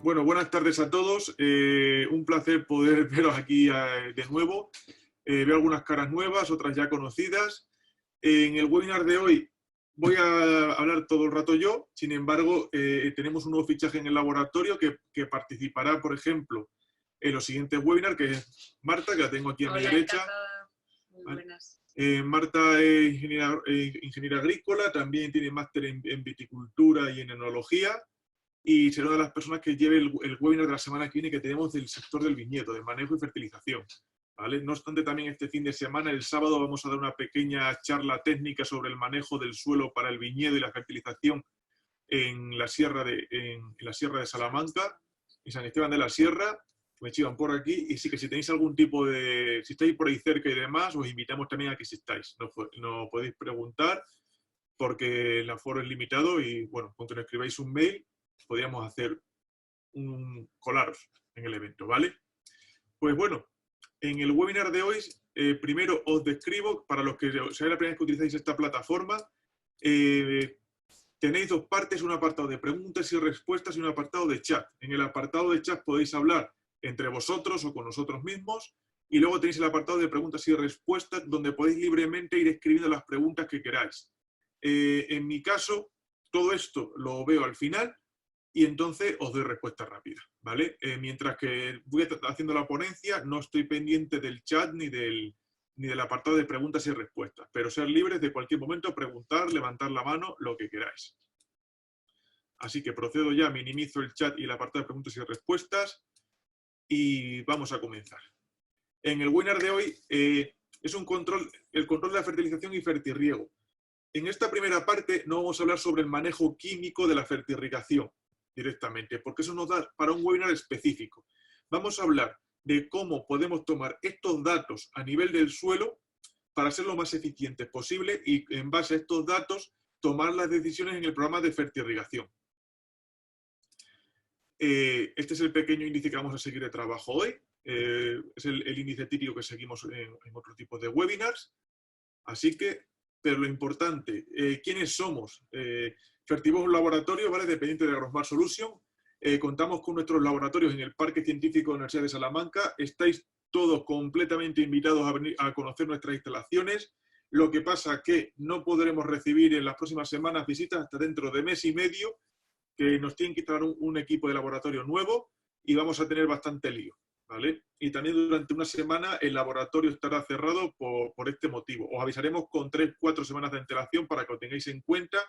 Bueno, buenas tardes a todos. Un placer poder veros aquí de nuevo. Veo algunas caras nuevas, otras ya conocidas. En el webinar de hoy voy a hablar todo el rato yo. Sin embargo, tenemos un nuevo fichaje en el laboratorio que participará, por ejemplo, en los siguientes webinars, que es Marta, que la tengo aquí a mi derecha. Encantada. Muy buenas. Marta es ingeniera agrícola, también tiene máster en viticultura y en enología. Y será una de las personas que lleve el webinar de la semana que viene que tenemos del sector del viñedo, de manejo y fertilización. ¿Vale? No obstante, también este fin de semana, el sábado, vamos a dar una pequeña charla técnica sobre el manejo del suelo para el viñedo y la fertilización en la Sierra de Salamanca, en San Esteban de la Sierra. Me chivan por aquí, y sí que si tenéis algún tipo de... Si estáis por ahí cerca y demás, os invitamos también a que asistáis. Nos podéis preguntar, porque el aforo es limitado y, bueno, con que nos escribáis un mail, podríamos hacer colaros en el evento, ¿vale? Pues bueno, en el webinar de hoy, primero os describo, para los que sea la primera vez que utilizáis esta plataforma, tenéis dos partes, un apartado de preguntas y respuestas y un apartado de chat. En el apartado de chat podéis hablar entre vosotros o con nosotros mismos, y luego tenéis el apartado de preguntas y respuestas, donde podéis libremente ir escribiendo las preguntas que queráis. En mi caso, todo esto lo veo al final, y entonces os doy respuesta rápida, ¿vale? Mientras que voy haciendo la ponencia, no estoy pendiente del chat ni del apartado de preguntas y respuestas, pero ser libres de cualquier momento, preguntar, levantar la mano, lo que queráis. Así que procedo ya, minimizo el chat y el apartado de preguntas y respuestas, y vamos a comenzar. En el webinar de hoy es el control de la fertilización y fertirriego. En esta primera parte no vamos a hablar sobre el manejo químico de la fertirrigación directamente, porque eso nos da para un webinar específico. Vamos a hablar de cómo podemos tomar estos datos a nivel del suelo para ser lo más eficientes posible y, en base a estos datos, tomar las decisiones en el programa de fertirrigación. Este es el pequeño índice que vamos a seguir de trabajo hoy. Es el índice típico que seguimos en otro tipo de webinars. Así que, pero lo importante, ¿quiénes somos? Fertivo es un laboratorio, ¿vale?, dependiente de Agrosmart Solution. Contamos con nuestros laboratorios en el Parque Científico de la Universidad de Salamanca. Estáis todos completamente invitados a venir a conocer nuestras instalaciones. Lo que pasa es que no podremos recibir en las próximas semanas visitas hasta dentro de mes y medio, que nos tienen que instalar un equipo de laboratorio nuevo y vamos a tener bastante lío, ¿vale? Y también durante una semana el laboratorio estará cerrado por este motivo. Os avisaremos con 3-4 semanas de antelación para que lo tengáis en cuenta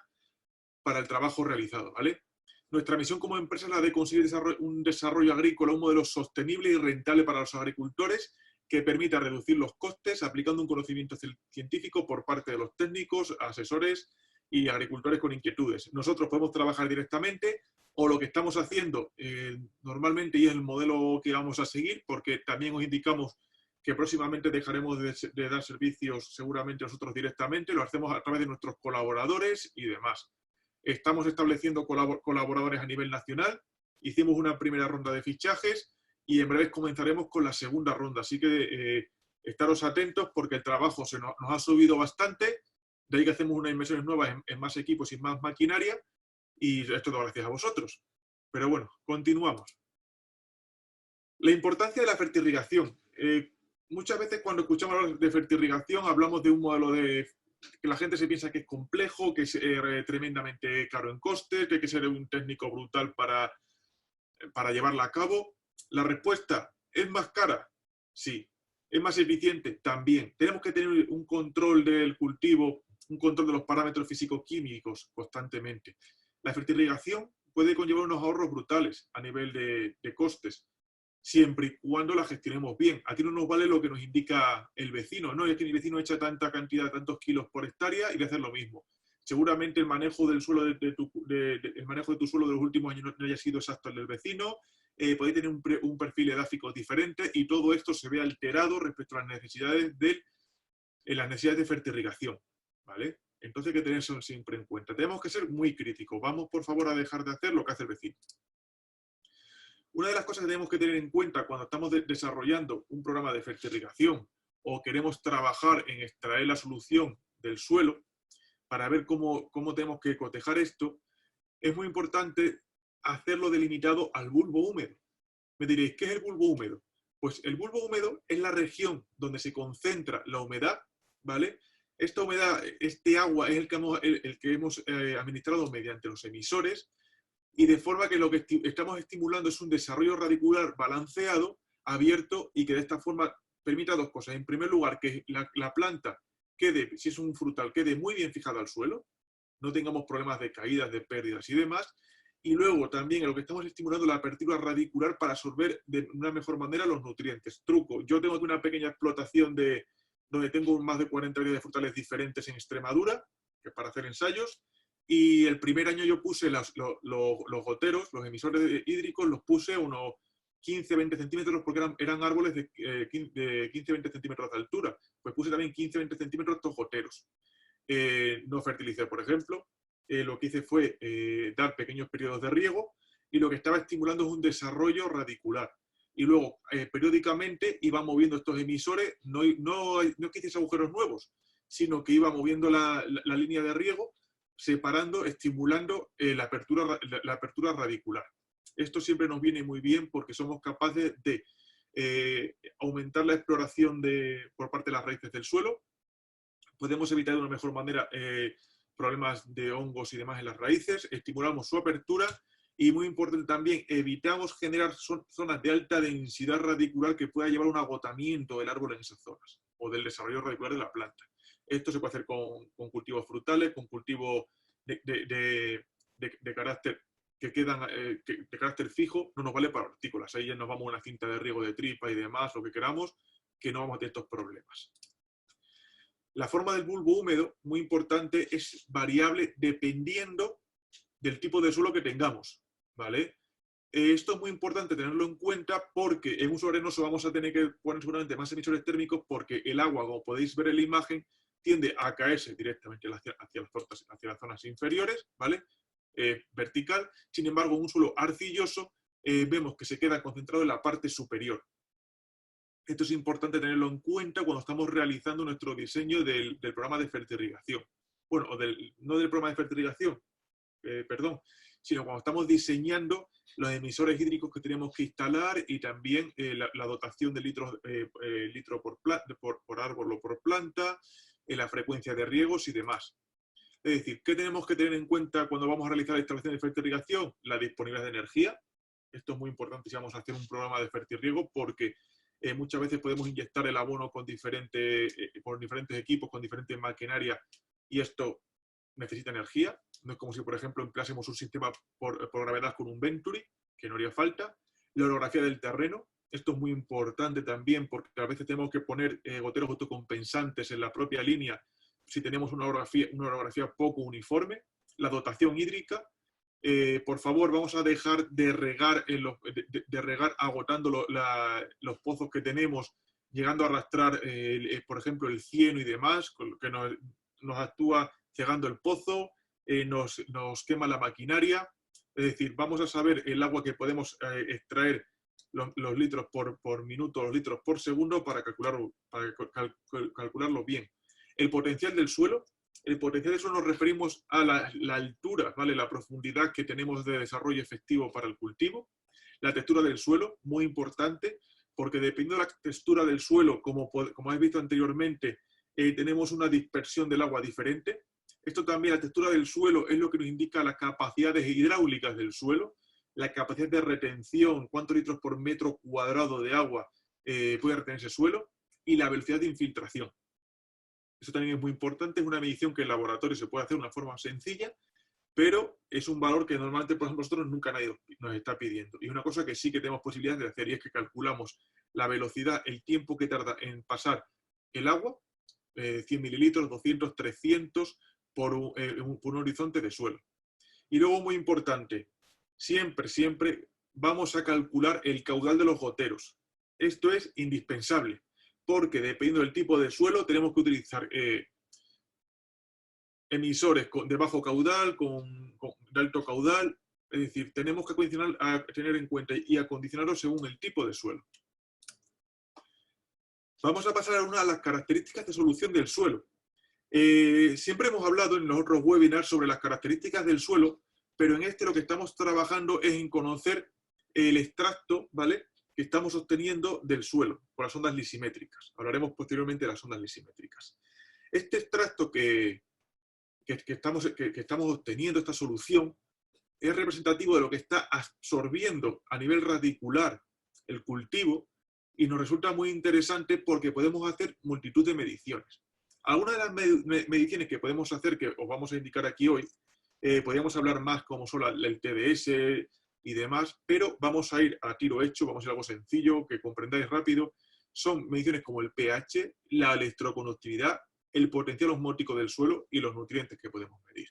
para el trabajo realizado, ¿vale? Nuestra misión como empresa es la de conseguir un desarrollo agrícola, un modelo sostenible y rentable para los agricultores que permita reducir los costes aplicando un conocimiento científico por parte de los técnicos, asesores y agricultores con inquietudes. Nosotros podemos trabajar directamente, o lo que estamos haciendo normalmente, y es el modelo que vamos a seguir, porque también os indicamos que próximamente dejaremos de dar servicios seguramente nosotros directamente, lo hacemos a través de nuestros colaboradores y demás. Estamos estableciendo colaboradores a nivel nacional, hicimos una primera ronda de fichajes y en breve comenzaremos con la segunda ronda, así que estaros atentos porque el trabajo nos ha subido bastante, de ahí que hacemos unas inversiones nuevas en más equipos y más maquinaria, y esto todo gracias a vosotros. Pero bueno, continuamos. La importancia de la fertirrigación. Muchas veces cuando escuchamos hablar de fertirrigación hablamos de un modelo que la gente se piensa que es complejo, que es tremendamente caro en costes, que hay que ser un técnico brutal para llevarla a cabo. La respuesta, ¿es más cara? Sí. ¿Es más eficiente? También. Tenemos que tener un control del cultivo, un control de los parámetros físico-químicos constantemente. La fertirrigación puede conllevar unos ahorros brutales a nivel de costes, siempre y cuando la gestionemos bien. Aquí no nos vale lo que nos indica el vecino, no es que mi vecino echa tanta cantidad, tantos kilos por hectárea y voy a hacer lo mismo. Seguramente el manejo del suelo el manejo de tu suelo de los últimos años no haya sido exacto al del vecino, puede tener un perfil edáfico diferente y todo esto se ve alterado respecto a las necesidades de fertirrigación, ¿vale? Entonces hay que tener eso siempre en cuenta. Tenemos que ser muy críticos. Vamos, por favor, a dejar de hacer lo que hace el vecino. Una de las cosas que tenemos que tener en cuenta cuando estamos desarrollando un programa de fertirrigación o queremos trabajar en extraer la solución del suelo para ver cómo tenemos que cotejar esto, es muy importante hacerlo delimitado al bulbo húmedo. Me diréis, ¿qué es el bulbo húmedo? Pues el bulbo húmedo es la región donde se concentra la humedad, ¿vale? Esta humedad, este agua es el que hemos administrado mediante los emisores, y de forma que lo que estamos estimulando es un desarrollo radicular balanceado, abierto, y que de esta forma permita dos cosas. En primer lugar, que la planta quede, si es un frutal, quede muy bien fijada al suelo, no tengamos problemas de caídas, de pérdidas y demás. Y luego también en lo que estamos estimulando la apertura radicular para absorber de una mejor manera los nutrientes. Truco, yo tengo aquí una pequeña explotación donde tengo más de 40 áreas de frutales diferentes en Extremadura, que es para hacer ensayos, y el primer año yo puse los goteros, los emisores hídricos, los puse unos 15-20 centímetros porque eran árboles de 15-20 centímetros de altura. Pues puse también 15-20 centímetros estos goteros. No fertilicé, por ejemplo. Lo que hice fue dar pequeños periodos de riego, y lo que estaba estimulando es un desarrollo radicular. Y luego, periódicamente, iba moviendo estos emisores, no que hiciese agujeros nuevos, sino que iba moviendo la línea de riego, separando, estimulando la apertura radicular. Esto siempre nos viene muy bien porque somos capaces de aumentar la exploración por parte de las raíces del suelo. Podemos evitar de una mejor manera problemas de hongos y demás en las raíces, estimulamos su apertura y, muy importante también, evitamos generar zonas de alta densidad radicular que pueda llevar a un agotamiento del árbol en esas zonas o del desarrollo radicular de la planta. Esto se puede hacer con cultivos frutales, con cultivos de carácter que quedan de carácter fijo. No nos vale para hortícolas. Ahí ya nos vamos a una cinta de riego de tripa y demás, lo que queramos, que no vamos a tener estos problemas. La forma del bulbo húmedo, muy importante, es variable dependiendo del tipo de suelo que tengamos, ¿vale? Esto es muy importante tenerlo en cuenta porque en uso arenoso vamos a tener que poner seguramente más emisores térmicos porque el agua, como podéis ver en la imagen, tiende a caerse directamente hacia las zonas inferiores, ¿vale? Vertical. Sin embargo, en un suelo arcilloso vemos que se queda concentrado en la parte superior. Esto es importante tenerlo en cuenta cuando estamos realizando nuestro diseño del programa de fertirrigación. Bueno, no del programa de fertirrigación, perdón, sino cuando estamos diseñando los emisores hídricos que tenemos que instalar y también la dotación de litro por árbol o por planta, la frecuencia de riegos y demás. Es decir, ¿qué tenemos que tener en cuenta cuando vamos a realizar la instalación de fertirrigación? La disponibilidad de energía. Esto es muy importante si vamos a hacer un programa de fertirriego porque muchas veces podemos inyectar el abono por diferentes equipos, con diferentes maquinaria, y esto necesita energía. No es como si, por ejemplo, empleásemos un sistema por gravedad con un Venturi, que no haría falta. La orografía del terreno. Esto es muy importante también porque a veces tenemos que poner goteros autocompensantes en la propia línea si tenemos una orografía poco uniforme. La dotación hídrica. Por favor, vamos a dejar de regar, regar agotando los pozos que tenemos, llegando a arrastrar, por ejemplo, el cieno y demás, que nos actúa cegando el pozo, nos quema la maquinaria. Es decir, vamos a saber el agua que podemos extraer, los litros por minuto, los litros por segundo, para calcularlo bien. El potencial del suelo. El potencial del suelo nos referimos a la altura, ¿vale? La profundidad que tenemos de desarrollo efectivo para el cultivo. La textura del suelo, muy importante, porque dependiendo de la textura del suelo, como habéis visto anteriormente, tenemos una dispersión del agua diferente. Esto también, la textura del suelo, es lo que nos indica las capacidades hidráulicas del suelo, la capacidad de retención, cuántos litros por metro cuadrado de agua puede retener ese suelo, y la velocidad de infiltración. Eso también es muy importante, es una medición que en laboratorio se puede hacer de una forma sencilla, pero es un valor que normalmente, por ejemplo, nosotros nunca nadie nos está pidiendo. Y una cosa que sí que tenemos posibilidad de hacer, y es que calculamos la velocidad, el tiempo que tarda en pasar el agua, 100 mililitros, 200, 300, por un horizonte de suelo. Y luego, muy importante, siempre vamos a calcular el caudal de los goteros. Esto es indispensable, porque dependiendo del tipo de suelo tenemos que utilizar emisores de bajo caudal, de alto caudal. Es decir, tenemos que tener en cuenta y acondicionarlo según el tipo de suelo. Vamos a pasar a una de las características de solución del suelo. Siempre hemos hablado en los otros webinars sobre las características del suelo, pero en este lo que estamos trabajando es en conocer el extracto, ¿vale?, que estamos obteniendo del suelo por las ondas lisimétricas. Hablaremos posteriormente de las ondas lisimétricas. Este extracto que estamos obteniendo, esta solución, es representativo de lo que está absorbiendo a nivel radicular el cultivo y nos resulta muy interesante porque podemos hacer multitud de mediciones. Algunas de las mediciones que podemos hacer, que os vamos a indicar aquí hoy, podríamos hablar más como son el TDS y demás, pero vamos a ir a tiro hecho, vamos a ir a algo sencillo, que comprendáis rápido. Son mediciones como el pH, la electroconductividad, el potencial osmótico del suelo y los nutrientes que podemos medir.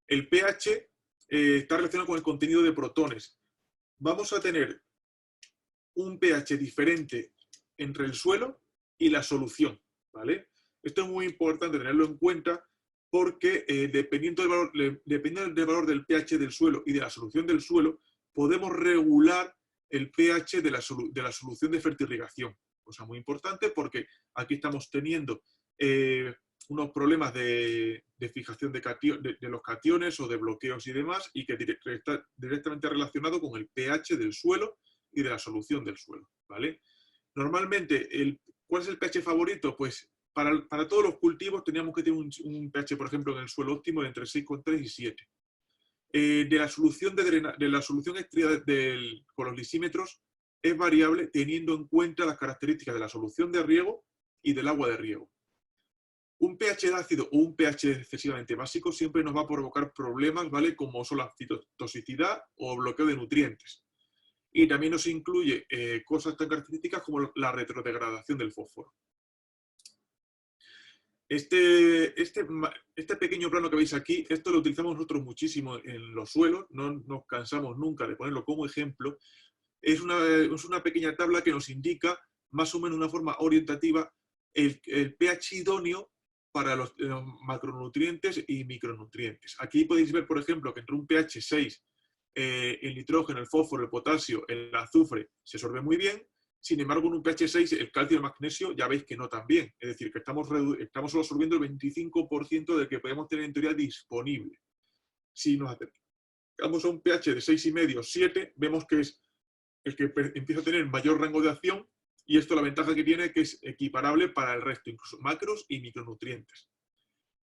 El pH está relacionado con el contenido de protones. Vamos a tener un pH diferente entre el suelo y la solución, ¿vale? Esto es muy importante tenerlo en cuenta porque dependiendo del valor del pH del suelo y de la solución del suelo, podemos regular el pH de la solución de fertirrigación. Cosa muy importante porque aquí estamos teniendo unos problemas de fijación de los cationes o de bloqueos y demás, y que está directamente relacionado con el pH del suelo y de la solución del suelo, ¿vale? Normalmente, ¿cuál es el pH favorito? Pues para todos los cultivos teníamos que tener un pH, por ejemplo, en el suelo óptimo de entre 6,3 y 7. De la solución extraída con los lisímetros es variable teniendo en cuenta las características de la solución de riego y del agua de riego. Un pH ácido o un pH excesivamente básico siempre nos va a provocar problemas, ¿vale?, como son la citotoxicidad o bloqueo de nutrientes. Y también nos incluye cosas tan características como la retrodegradación del fósforo. Este pequeño plano que veis aquí, esto lo utilizamos nosotros muchísimo en los suelos, no nos cansamos nunca de ponerlo como ejemplo. Es una pequeña tabla que nos indica más o menos de una forma orientativa el pH idóneo para los macronutrientes y micronutrientes. Aquí podéis ver, por ejemplo, que entre un pH 6, el nitrógeno, el fósforo, el potasio, el azufre se absorbe muy bien. Sin embargo, en un pH 6, el calcio y el magnesio ya veis que no tan bien. Es decir, que estamos solo absorbiendo el 25% del que podemos tener en teoría disponible. Si nos acercamos a un pH de 6,5, 7, vemos que es el que empieza a tener mayor rango de acción, y esto la ventaja que tiene es que es equiparable para el resto, incluso macros y micronutrientes.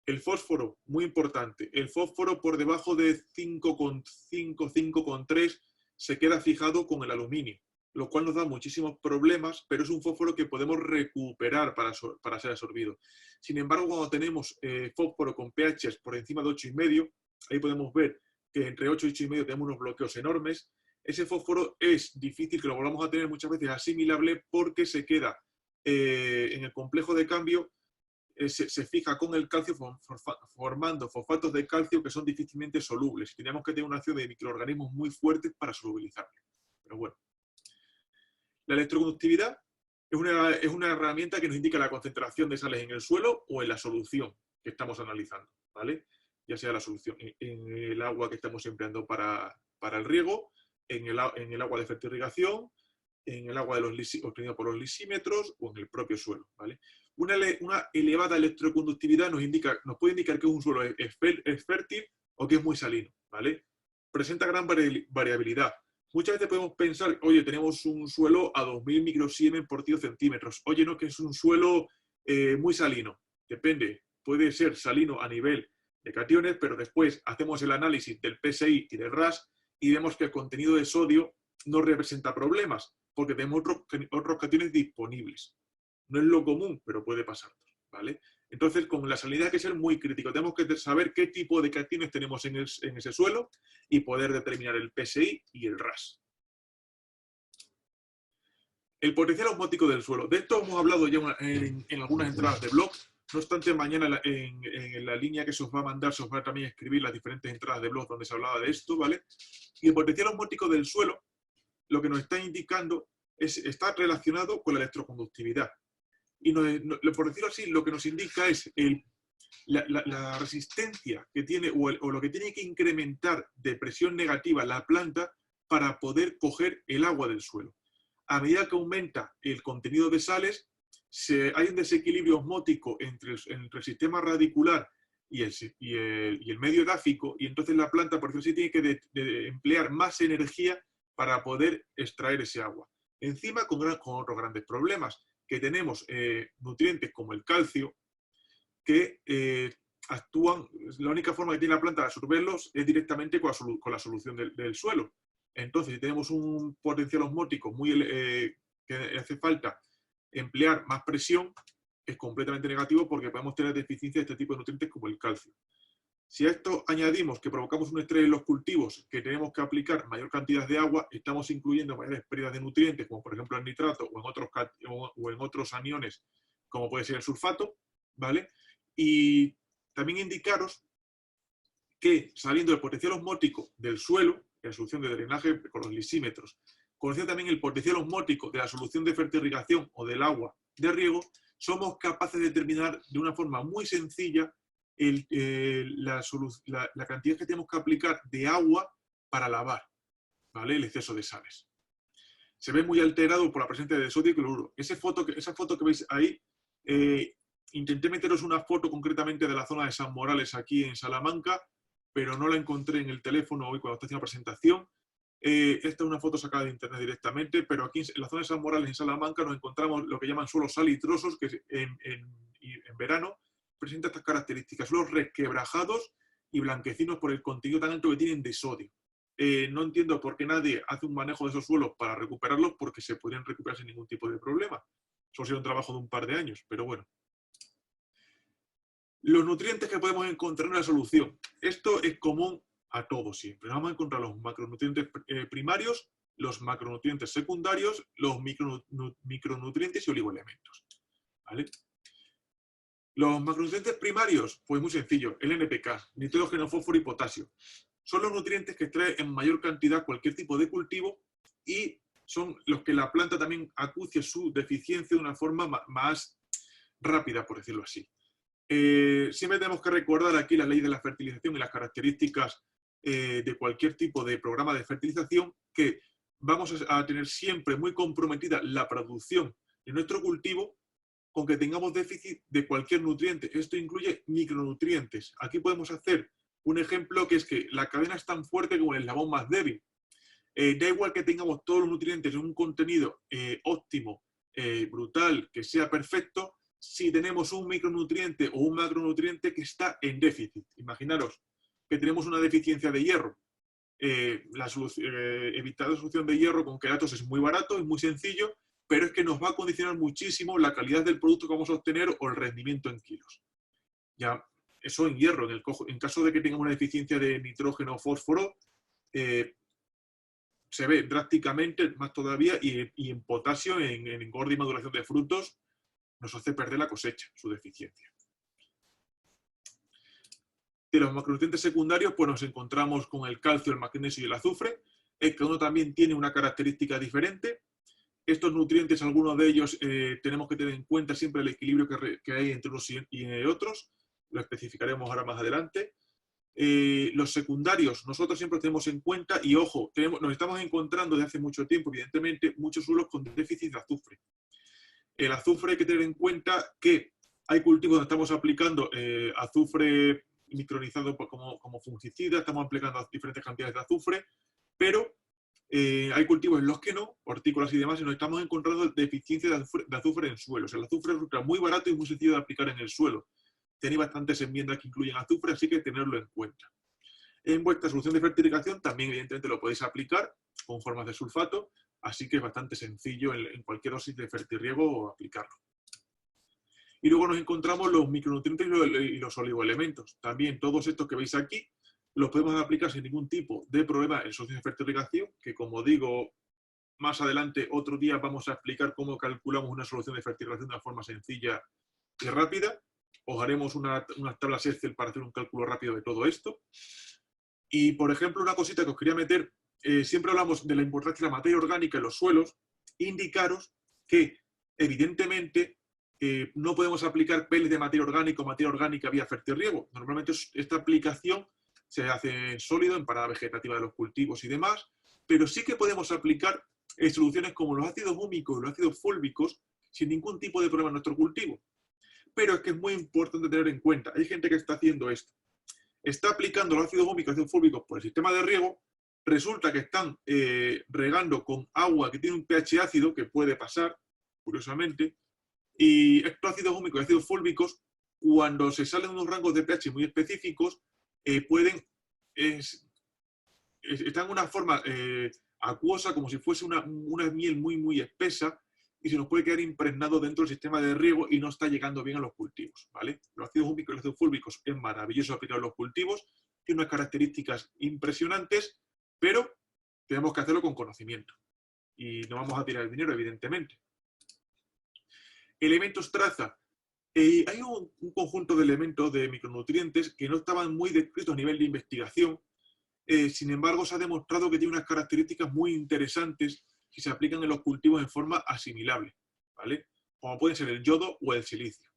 El fósforo, muy importante. El fósforo por debajo de 5,5, 5,3 se queda fijado con el aluminio, lo cual nos da muchísimos problemas, pero es un fósforo que podemos recuperar para ser absorbido. Sin embargo, cuando tenemos fósforo con pHs por encima de 8,5, ahí podemos ver que entre 8 y 8,5 tenemos unos bloqueos enormes. Ese fósforo es difícil que lo volvamos a tener muchas veces asimilable porque se queda en el complejo de cambio, se fija con el calcio formando fosfatos de calcio que son difícilmente solubles. Tenemos que tener una acción de microorganismos muy fuertes para solubilizarlo. Pero bueno. La electroconductividad es una herramienta que nos indica la concentración de sales en el suelo o en la solución que estamos analizando, ¿vale? Ya sea la solución en el agua que estamos empleando para el riego, en el agua de fertirrigación, en el agua obtenida por los lisímetros o en el propio suelo, ¿vale? Una elevada electroconductividad nos puede indicar que un suelo es fértil o que es muy salino, ¿vale? Presenta gran variabilidad. Muchas veces podemos pensar, oye, tenemos un suelo a 2000 microsiemens por 10 centímetros. Oye, no, que es un suelo muy salino. Depende, puede ser salino a nivel de cationes, pero después hacemos el análisis del PSI y del RAS y vemos que el contenido de sodio no representa problemas, porque tenemos otros cationes disponibles. No es lo común, pero puede pasar, ¿vale? Entonces, con la salinidad hay que ser muy crítico. Tenemos que saber qué tipo de cationes tenemos en ese suelo y poder determinar el PSI y el RAS. El potencial osmótico del suelo. De esto hemos hablado ya en algunas entradas de blog. No obstante, mañana en la línea que se os va a mandar, se os va a también escribir las diferentes entradas de blog donde se hablaba de esto, ¿vale? Y el potencial osmótico del suelo, lo que nos está indicando está relacionado con la electroconductividad. Y por decirlo así, lo que nos indica es la resistencia que tiene o lo que tiene que incrementar de presión negativa la planta para poder coger el agua del suelo. A medida que aumenta el contenido de sales, hay un desequilibrio osmótico entre el sistema radicular y el medio edáfico, y entonces la planta, por decirlo así, tiene que emplear más energía para poder extraer ese agua. Encima con otros grandes problemas, que tenemos nutrientes como el calcio, que actúan, la única forma que tiene la planta de absorberlos es directamente con la solución del suelo. Entonces, si tenemos un potencial osmótico que hace falta emplear más presión, es completamente negativo porque podemos tener deficiencia de este tipo de nutrientes como el calcio. Si a esto añadimos que provocamos un estrés en los cultivos, que tenemos que aplicar mayor cantidad de agua, estamos incluyendo mayores pérdidas de nutrientes, como por ejemplo el nitrato o en otros aniones, como puede ser el sulfato, ¿vale? Y también indicaros que saliendo del potencial osmótico del suelo, en la solución de drenaje con los lisímetros, conociendo también el potencial osmótico de la solución de fertirrigación o del agua de riego, somos capaces de determinar de una forma muy sencilla la cantidad que tenemos que aplicar de agua para lavar, ¿vale? El exceso de sales. Se ve muy alterado por la presencia de sodio y cloruro. Esa foto que veis ahí, intenté meteros una foto concretamente de la zona de San Morales aquí en Salamanca, pero no la encontré en el teléfono hoy cuando estaba haciendo la presentación. Esta es una foto sacada de internet directamente, pero aquí en la zona de San Morales, en Salamanca, nos encontramos lo que llaman suelos salitrosos, que en verano presenta estas características, suelos resquebrajados y blanquecinos por el contenido tan alto que tienen de sodio. No entiendo por qué nadie hace un manejo de esos suelos para recuperarlos, porque se podrían recuperar sin ningún tipo de problema. Eso ha sido un trabajo de un par de años, pero bueno. Los nutrientes que podemos encontrar en la solución. Esto es común a todos siempre. Vamos a encontrar los macronutrientes primarios, los macronutrientes secundarios, los micronutrientes y oligoelementos, ¿vale? Los macronutrientes primarios, pues muy sencillo, el NPK, nitrógeno, fósforo y potasio. Son los nutrientes que extrae en mayor cantidad cualquier tipo de cultivo y son los que la planta también acucia su deficiencia de una forma más rápida, por decirlo así. Siempre tenemos que recordar aquí la ley de la fertilización y las características de cualquier tipo de programa de fertilización, que vamos a tener siempre muy comprometida la producción de nuestro cultivo con que tengamos déficit de cualquier nutriente. Esto incluye micronutrientes. Aquí podemos hacer un ejemplo, que es que la cadena es tan fuerte como el eslabón más débil. Da igual que tengamos todos los nutrientes en un contenido óptimo, brutal, que sea perfecto, si tenemos un micronutriente o un macronutriente que está en déficit. Imaginaros que tenemos una deficiencia de hierro. Evitar la solución de hierro con queratos es muy barato, es muy sencillo, pero es que nos va a condicionar muchísimo la calidad del producto que vamos a obtener o el rendimiento en kilos. Ya, eso en hierro. En caso de que tengamos una deficiencia de nitrógeno o fósforo, se ve drásticamente más todavía, y en potasio, en engorde y maduración de frutos, nos hace perder la cosecha, su deficiencia. De los macronutrientes secundarios, pues nos encontramos con el calcio, el magnesio y el azufre. Cada uno también tiene una característica diferente. Estos nutrientes, algunos de ellos, tenemos que tener en cuenta siempre el equilibrio que hay entre unos y otros. Lo especificaremos ahora más adelante. Los secundarios, nosotros siempre tenemos en cuenta, y ojo, nos estamos encontrando desde hace mucho tiempo, evidentemente, muchos suelos con déficit de azufre. El azufre hay que tener en cuenta que hay cultivos donde estamos aplicando azufre micronizado como fungicida, estamos aplicando diferentes cantidades de azufre, pero hay cultivos en los que no, hortícolas y demás, y nos estamos encontrando deficiencia de azufre en suelos. El azufre resulta muy barato y muy sencillo de aplicar en el suelo. Tenéis bastantes enmiendas que incluyen azufre, así que tenerlo en cuenta. En vuestra solución de fertilización también, evidentemente, lo podéis aplicar con formas de sulfato, así que es bastante sencillo en cualquier dosis de fertirriego aplicarlo. Y luego nos encontramos los micronutrientes y los oligoelementos. También todos estos que veis aquí los podemos aplicar sin ningún tipo de problema en soluciones de fertirrigación, que, como digo, más adelante, otro día, vamos a explicar cómo calculamos una solución de fertilización de una forma sencilla y rápida. Os haremos unas tablas Excel para hacer un cálculo rápido de todo esto. Y, por ejemplo, una cosita que os quería meter, siempre hablamos de la importancia de la materia orgánica en los suelos. Indicaros que, evidentemente, no podemos aplicar peles de materia orgánica vía fertirriego. Normalmente esta aplicación se hace en sólido, en parada vegetativa de los cultivos y demás, pero sí que podemos aplicar soluciones como los ácidos húmicos y los ácidos fólbicos sin ningún tipo de problema en nuestro cultivo. pero es que es muy importante tener en cuenta. Hay gente que está haciendo esto. Está aplicando los ácidos húmicos y ácidos fúlbicos por el sistema de riego, resulta que están regando con agua que tiene un pH ácido, que puede pasar, curiosamente, y estos ácidos húmicos y ácidos fúlbicos, cuando se salen unos rangos de pH muy específicos, pueden, están en una forma acuosa, como si fuese una miel muy, muy espesa, y se nos puede quedar impregnado dentro del sistema de riego y no está llegando bien a los cultivos, ¿vale? Los ácidos húmicos y los ácidos fúlbicos es maravilloso aplicar en los cultivos, tiene unas características impresionantes, pero tenemos que hacerlo con conocimiento. Y no vamos a tirar el dinero, evidentemente. Elementos traza. Hay un conjunto de elementos de micronutrientes que no estaban muy descritos a nivel de investigación. Sin embargo, se ha demostrado que tiene unas características muy interesantes que se aplican en los cultivos en forma asimilable, ¿vale? Como pueden ser el yodo o el silicio.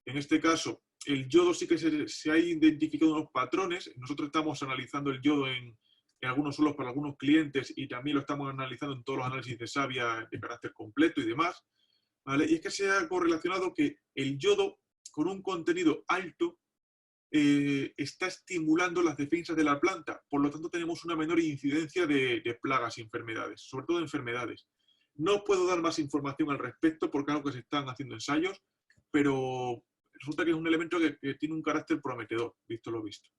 En este caso, el yodo sí que se ha identificado unos patrones. Nosotros estamos analizando el yodo en algunos suelos para algunos clientes y también lo estamos analizando en todos los análisis de savia de carácter completo y demás, ¿vale? Y es que se ha correlacionado que el yodo, con un contenido alto, está estimulando las defensas de la planta. Por lo tanto, tenemos una menor incidencia de plagas y enfermedades, sobre todo de enfermedades. No puedo dar más información al respecto porque es algo que se están haciendo ensayos, pero resulta que es un elemento que tiene un carácter prometedor, visto lo visto.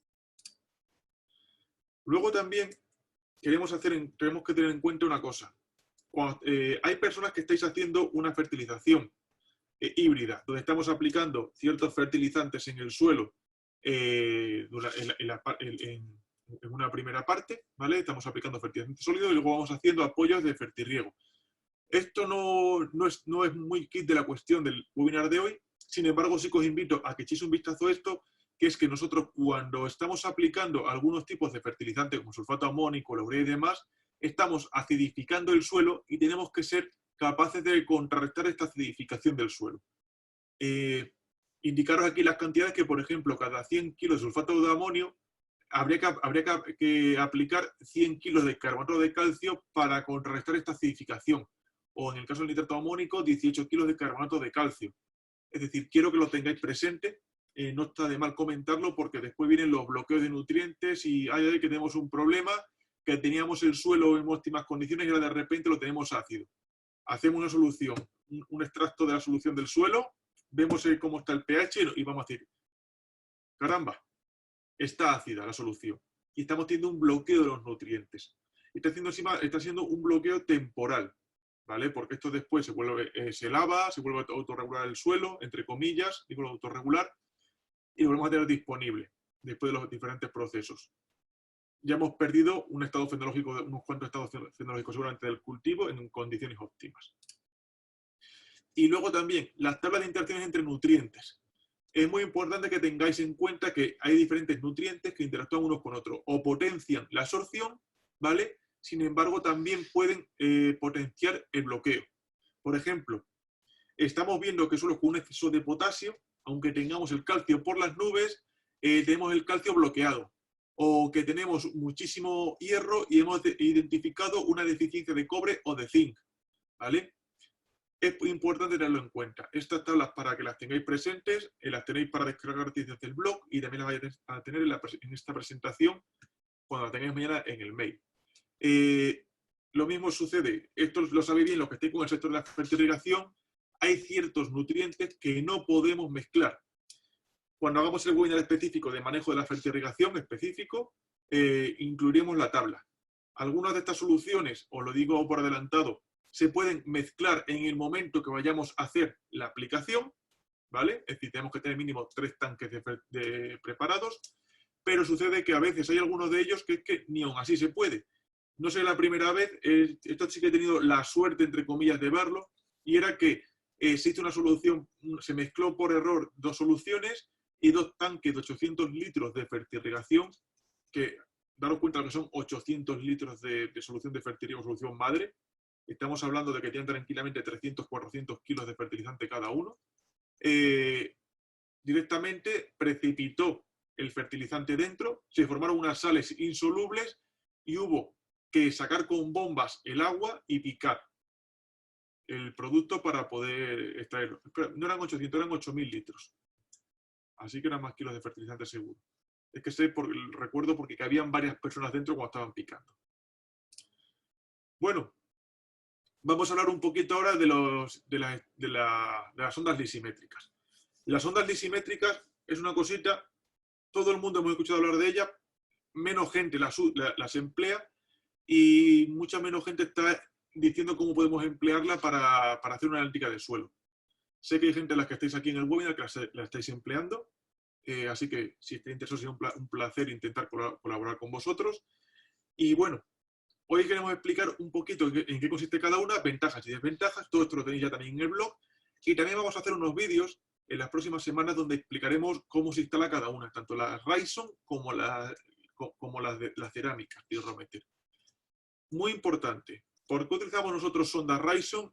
Luego también tenemos que tener en cuenta una cosa. Hay personas que estáis haciendo una fertilización híbrida, donde estamos aplicando ciertos fertilizantes en el suelo en una primera parte, ¿vale? Estamos aplicando fertilizante sólido y luego vamos haciendo apoyos de fertirriego. Esto no es muy kit de la cuestión del webinar de hoy, sin embargo sí que os invito a que echéis un vistazo a esto, que es que nosotros cuando estamos aplicando algunos tipos de fertilizantes como sulfato amónico, la urea y demás, estamos acidificando el suelo y tenemos que ser capaces de contrarrestar esta acidificación del suelo. Indicaros aquí las cantidades que, por ejemplo, cada 100 kilos de sulfato de amonio habría que aplicar 100 kilos de carbonato de calcio para contrarrestar esta acidificación. O en el caso del nitrato amónico, 18 kilos de carbonato de calcio. Es decir, quiero que lo tengáis presente. No está de mal comentarlo porque después vienen los bloqueos de nutrientes y hay que tenemos un problema, que teníamos el suelo en óptimas condiciones y ahora de repente lo tenemos ácido. Hacemos una solución, un extracto de la solución del suelo, vemos cómo está el pH y vamos a decir, caramba, está ácida la solución. Y estamos teniendo un bloqueo de los nutrientes. Está siendo un bloqueo temporal, ¿vale? Porque esto después se lava, se vuelve a autorregular el suelo, entre comillas, digo autorregular, y lo volvemos a tener disponible después de los diferentes procesos. Ya hemos perdido un estado fenológico, unos cuantos estados fenológicos seguramente del cultivo en condiciones óptimas. Y luego también las tablas de interacciones entre nutrientes. Es muy importante que tengáis en cuenta que hay diferentes nutrientes que interactúan unos con otros o potencian la absorción, ¿vale? Sin embargo, también pueden potenciar el bloqueo. Por ejemplo, estamos viendo que solo con un exceso de potasio, aunque tengamos el calcio por las nubes, tenemos el calcio bloqueado. O que tenemos muchísimo hierro y hemos identificado una deficiencia de cobre o de zinc, ¿vale? Es importante tenerlo en cuenta. Estas tablas, para que las tengáis presentes, las tenéis para descargar desde el blog y también las vais a tener en esta presentación cuando la tengáis mañana en el mail. Lo mismo sucede, esto lo sabéis bien los que estéis con el sector de la fertilización, hay ciertos nutrientes que no podemos mezclar. Cuando hagamos el webinar específico de manejo de la fertilización específico, incluiremos la tabla. Algunas de estas soluciones, os lo digo por adelantado, se pueden mezclar en el momento que vayamos a hacer la aplicación, ¿vale? Es decir, tenemos que tener mínimo 3 tanques preparados, pero sucede que a veces hay algunos de ellos que es que ni aún así se puede. No sé la primera vez, esto sí que he tenido la suerte, entre comillas, de verlo, y era que se hizo una solución, se mezcló por error 2 soluciones y 2 tanques de 800 litros de fertirrigación, que daros cuenta que son 800 litros de solución de fertirrigación, solución madre. Estamos hablando de que tienen tranquilamente 300, 400 kilos de fertilizante cada uno. Directamente precipitó el fertilizante dentro, se formaron unas sales insolubles y hubo que sacar con bombas el agua y picar. el producto para poder extraerlo. No eran 800, eran 8.000 litros. Así que eran más kilos de fertilizante seguro. Es que recuerdo porque habían varias personas dentro cuando estaban picando. Bueno, vamos a hablar un poquito ahora de las ondas lisimétricas. Las ondas lisimétricas es una cosita, todo el mundo hemos escuchado hablar de ellas, menos gente las emplea y mucha menos gente está diciendo cómo podemos emplearla para hacer una analítica de suelo. Sé que hay gente de las que estáis aquí en el webinar que la estáis empleando, así que si estáis interesados sería un placer intentar colaborar con vosotros. Y bueno, hoy queremos explicar un poquito en qué consiste cada una, ventajas y desventajas, todo esto lo tenéis ya también en el blog, y también vamos a hacer unos vídeos en las próximas semanas donde explicaremos cómo se instala cada una, tanto la Ryson como las cerámicas de hidrometer. Muy importante, ¿por qué utilizamos nosotros sonda Ryson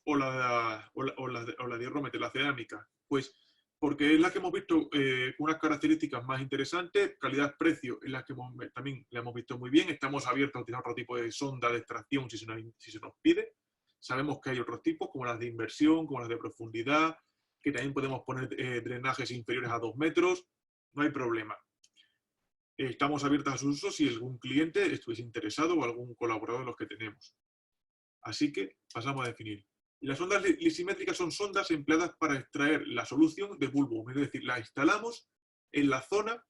o la de hidrometer, la cerámica? Pues porque es la que hemos visto con unas características más interesantes, calidad-precio es la que también la hemos visto muy bien, estamos abiertos a utilizar otro tipo de sonda de extracción si se nos pide. Sabemos que hay otros tipos, como las de inversión, como las de profundidad, que también podemos poner drenajes inferiores a 2 metros, no hay problema. Estamos abiertos a su uso si algún cliente estuviese interesado o algún colaborador de los que tenemos. Así que pasamos a definir. Las ondas lisimétricas son sondas empleadas para extraer la solución de bulbo, es decir, la instalamos en la zona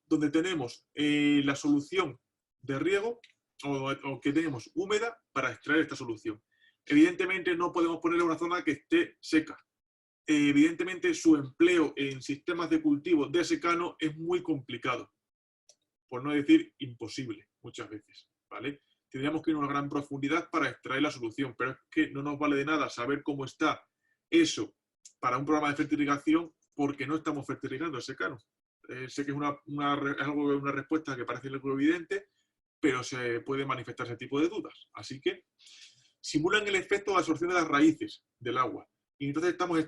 donde tenemos la solución de riego o que tenemos húmeda para extraer esta solución. Evidentemente no podemos ponerla en una zona que esté seca. Evidentemente su empleo en sistemas de cultivo de secano es muy complicado, por no decir imposible muchas veces, ¿vale? Tendríamos que ir a una gran profundidad para extraer la solución, pero es que no nos vale de nada saber cómo está eso para un programa de fertilización porque no estamos fertilizando el secano. Sé que es una respuesta que parece algo evidente, pero se puede manifestar ese tipo de dudas. Así que simulan el efecto de absorción de las raíces del agua. Y entonces estamos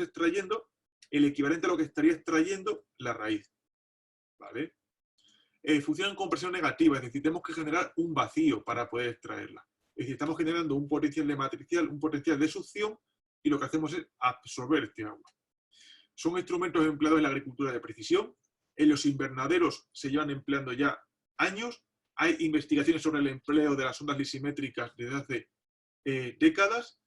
extrayendo el equivalente a lo que estaría extrayendo la raíz, ¿vale? Funcionan con presión negativa, es decir, tenemos que generar un vacío para poder extraerla. Es decir, estamos generando un potencial de matricial, un potencial de succión, y lo que hacemos es absorber este agua. Son instrumentos empleados en la agricultura de precisión, en los invernaderos se llevan empleando ya años, hay investigaciones sobre el empleo de las ondas lisimétricas desde hace décadas,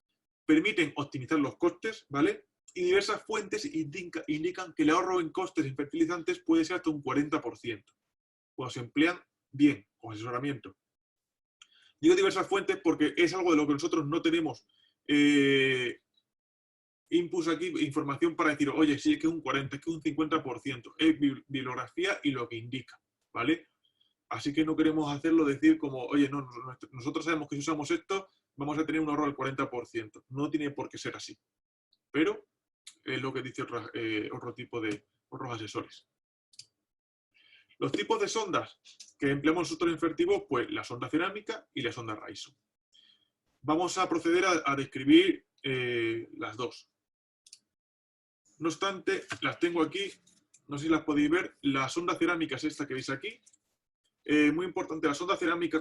permiten optimizar los costes, ¿vale? Y diversas fuentes indican que el ahorro en costes en fertilizantes puede ser hasta un 40%. Cuando se emplean bien, con asesoramiento. Digo diversas fuentes porque es algo de lo que nosotros no tenemos inputs aquí, información para decir, oye, sí, es que es un 40, es que es un 50%. Es bibliografía y lo que indica, ¿vale? Así que no queremos hacerlo decir como, oye, no, nosotros sabemos que si usamos esto, vamos a tener un ahorro del 40%. No tiene por qué ser así. Pero es lo que dice otros asesores. Los tipos de sondas que empleamos nosotros en Fertivo, pues la sonda cerámica y la sonda Ryson. Vamos a proceder a describir las dos. No obstante, las tengo aquí, no sé si las podéis ver. La sonda cerámica es esta que veis aquí. Muy importante, la sonda cerámica,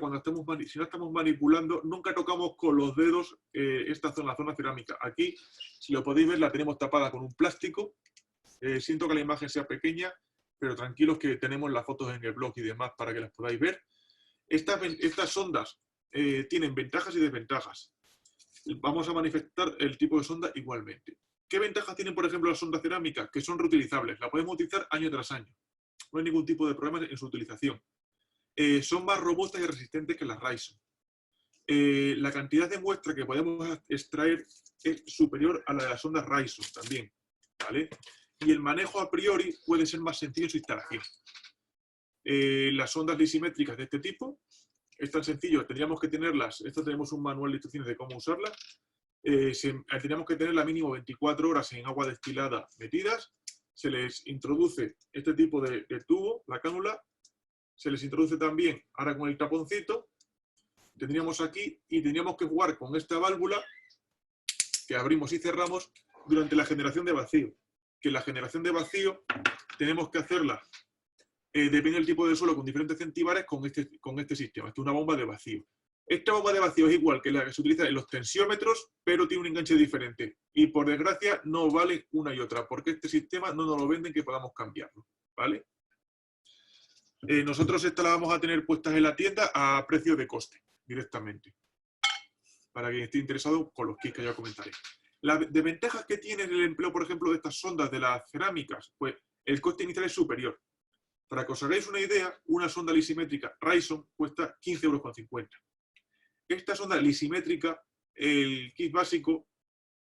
si no estamos manipulando, nunca tocamos con los dedos esta zona, la zona cerámica. Aquí, si lo podéis ver, la tenemos tapada con un plástico. Siento que la imagen sea pequeña, pero tranquilos que tenemos las fotos en el blog y demás para que las podáis ver. Estas sondas tienen ventajas y desventajas. Vamos a manifestar el tipo de sonda igualmente. ¿Qué ventajas tienen, por ejemplo, las sondas cerámicas? Que son reutilizables. La podemos utilizar año tras año. No hay ningún tipo de problema en su utilización. Son más robustas y resistentes que las Ryson. La cantidad de muestra que podemos extraer es superior a la de las sondas Ryson también, ¿vale? Y el manejo a priori puede ser más sencillo en su instalación. Las ondas lisimétricas de este tipo es tan sencillo, tendríamos que tenerlas, esto tenemos un manual de instrucciones de cómo usarlas, tendríamos que tenerla mínimo 24 horas en agua destilada metidas, se les introduce este tipo de tubo, la cánula, se les introduce también, ahora con el taponcito, tendríamos aquí y tendríamos que jugar con esta válvula que abrimos y cerramos durante la generación de vacío. Que la generación de vacío tenemos que hacerla, depende del tipo de suelo, con diferentes centibares con este sistema. Esto es una bomba de vacío. Esta bomba de vacío es igual que la que se utiliza en los tensiómetros, pero tiene un enganche diferente. Y por desgracia no vale una y otra, porque este sistema no nos lo venden que podamos cambiarlo. ¿Vale? Nosotros esta la vamos a tener puestas en la tienda a precio de coste, directamente. Para quien esté interesado, con los kits que ya comentaré. Las desventajas que tiene el empleo, por ejemplo, de estas sondas de las cerámicas, pues el coste inicial es superior. Para que os hagáis una idea, una sonda lisimétrica Ryson cuesta 15,50 €. Esta sonda lisimétrica, el kit básico,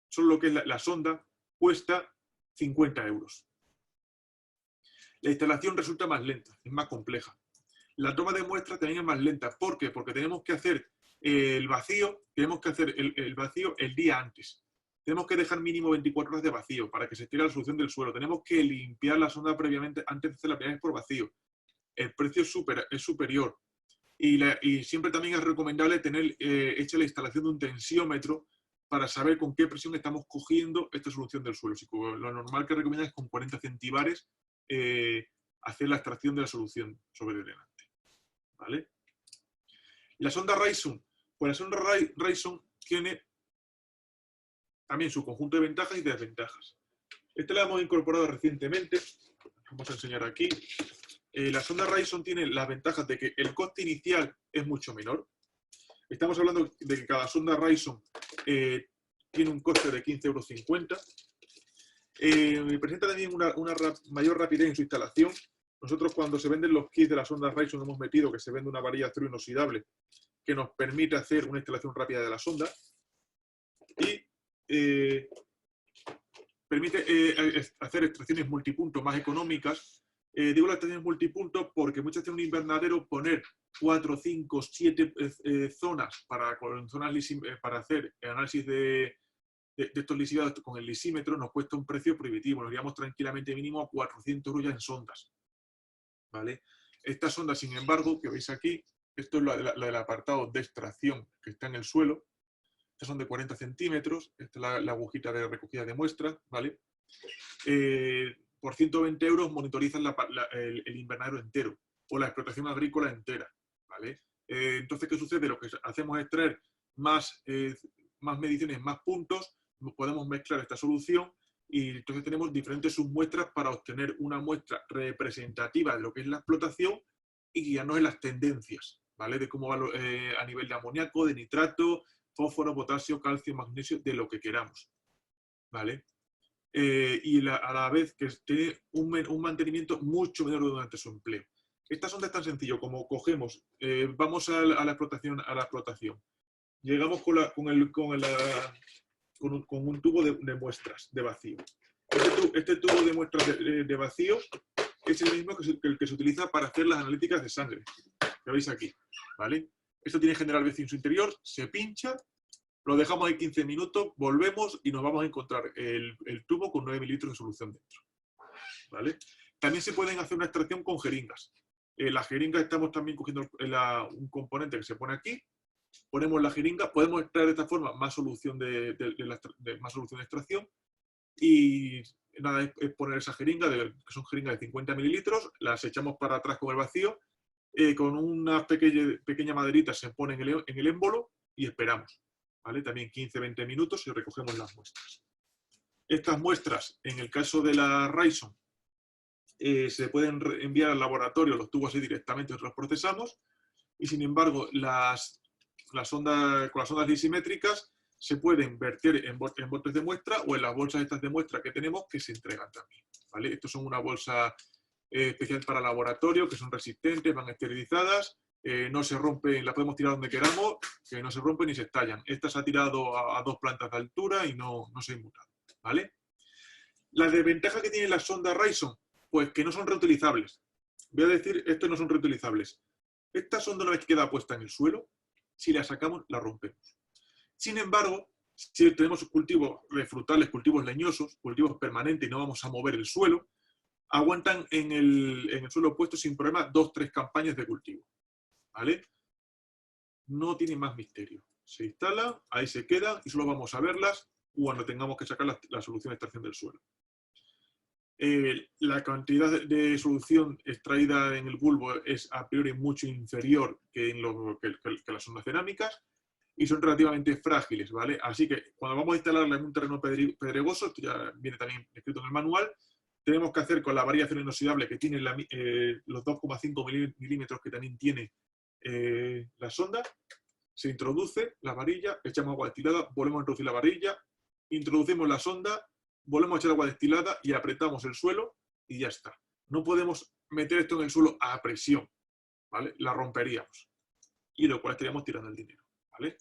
solo lo que es la sonda, cuesta 50 €. La instalación resulta más lenta, es más compleja. La toma de muestras también es más lenta. ¿Por qué? Porque tenemos que hacer el vacío el día antes. Tenemos que dejar mínimo 24 horas de vacío para que se estire la solución del suelo. Tenemos que limpiar la sonda previamente antes de hacer la primera vez por vacío. El precio es superior. Y siempre también es recomendable tener hecha la instalación de un tensiómetro para saber con qué presión estamos cogiendo esta solución del suelo. Si lo normal que recomiendan es con 40 centibares hacer la extracción de la solución sobre delante. ¿Vale? La sonda Ryson. Pues la sonda Ryson tiene también su conjunto de ventajas y desventajas. Esta la hemos incorporado recientemente. Vamos a enseñar aquí. La sonda Ryson tiene las ventajas de que el coste inicial es mucho menor. Estamos hablando de que cada sonda Ryson tiene un coste de 15,50 €. Presenta también una mayor rapidez en su instalación. Nosotros cuando se venden los kits de la sonda Ryson hemos metido que se vende una varilla de acero inoxidable que nos permite hacer una instalación rápida de la sonda y permite hacer extracciones multipunto más económicas. Digo las extracciones multipunto porque muchas veces en un invernadero poner 4, 5, 7 zonas para hacer análisis de estos lisiados con el lisímetro nos cuesta un precio prohibitivo. Nos iríamos tranquilamente mínimo a 400 € ya en sondas. ¿Vale? Esta sonda, sin embargo, que veis aquí, esto es la del apartado de extracción que está en el suelo. Estas son de 40 centímetros. Esta es la agujita de recogida de muestras. ¿Vale? Por 120 € monitorizan el invernadero entero o la explotación agrícola entera. ¿Vale? Entonces, ¿qué sucede? Lo que hacemos es traer más mediciones, más puntos, podemos mezclar esta solución y entonces tenemos diferentes submuestras para obtener una muestra representativa de lo que es la explotación y guiarnos en las tendencias, ¿vale? De cómo va a nivel de amoníaco, de nitrato, fósforo, potasio, calcio, magnesio, de lo que queramos, ¿vale? Y a la vez que tiene un mantenimiento mucho menor durante su empleo. Esta sonda es tan sencillo como cogemos, vamos a la explotación, llegamos con un tubo de muestras de vacío. Este tubo de muestras de vacío es el mismo que el que se utiliza para hacer las analíticas de sangre, que veis aquí, ¿vale? Esto tiene general vacío en su interior, se pincha, lo dejamos ahí 15 minutos, volvemos y nos vamos a encontrar el tubo con 9 mililitros de solución dentro, ¿vale? También se pueden hacer una extracción con jeringas. Las jeringas estamos también cogiendo un componente que se pone aquí, ponemos la jeringa, podemos extraer de esta forma más solución más solución de extracción y nada, es poner esa jeringa, que son jeringas de 50 mililitros, las echamos para atrás con el vacío, con una pequeña maderita se pone en el émbolo y esperamos, ¿vale? También 15-20 minutos y recogemos las muestras. Estas muestras, en el caso de la Ryson, se pueden enviar al laboratorio, los tubos así directamente los procesamos, y sin embargo con las ondas lisimétricas se pueden verter en botes de muestra o en las bolsas estas de muestra que tenemos que se entregan también, ¿vale? Estos son una bolsa especial para laboratorio, que son resistentes, van esterilizadas, no se rompen, las podemos tirar donde queramos, que no se rompen ni se estallan. Esta se ha tirado a 2 plantas de altura y no se ha inmutado, ¿vale? La desventaja que tiene la sonda Ryson, pues que no son reutilizables. Voy a decir, estos no son reutilizables. Esta sonda, una vez que queda puesta en el suelo, si la sacamos, la rompemos. Sin embargo, si tenemos cultivos frutales, cultivos leñosos, cultivos permanentes y no vamos a mover el suelo, aguantan en el suelo puesto sin problema 2-3 campañas de cultivo, ¿vale? No tiene más misterio. Se instala, ahí se queda y solo vamos a verlas cuando tengamos que sacar la solución de extracción del suelo. La cantidad de solución extraída en el bulbo es a priori mucho inferior que que las sondas cerámicas y son relativamente frágiles, ¿vale? Así que cuando vamos a instalarla en un terreno pedregoso, esto ya viene también escrito en el manual, tenemos que hacer con la varilla acero inoxidable que tiene los 2,5 milímetros que también tiene la sonda. Se introduce la varilla, echamos agua destilada, volvemos a introducir la varilla, introducimos la sonda, volvemos a echar agua destilada y apretamos el suelo y ya está. No podemos meter esto en el suelo a presión, ¿vale? La romperíamos. Y lo cual estaríamos tirando el dinero, ¿vale?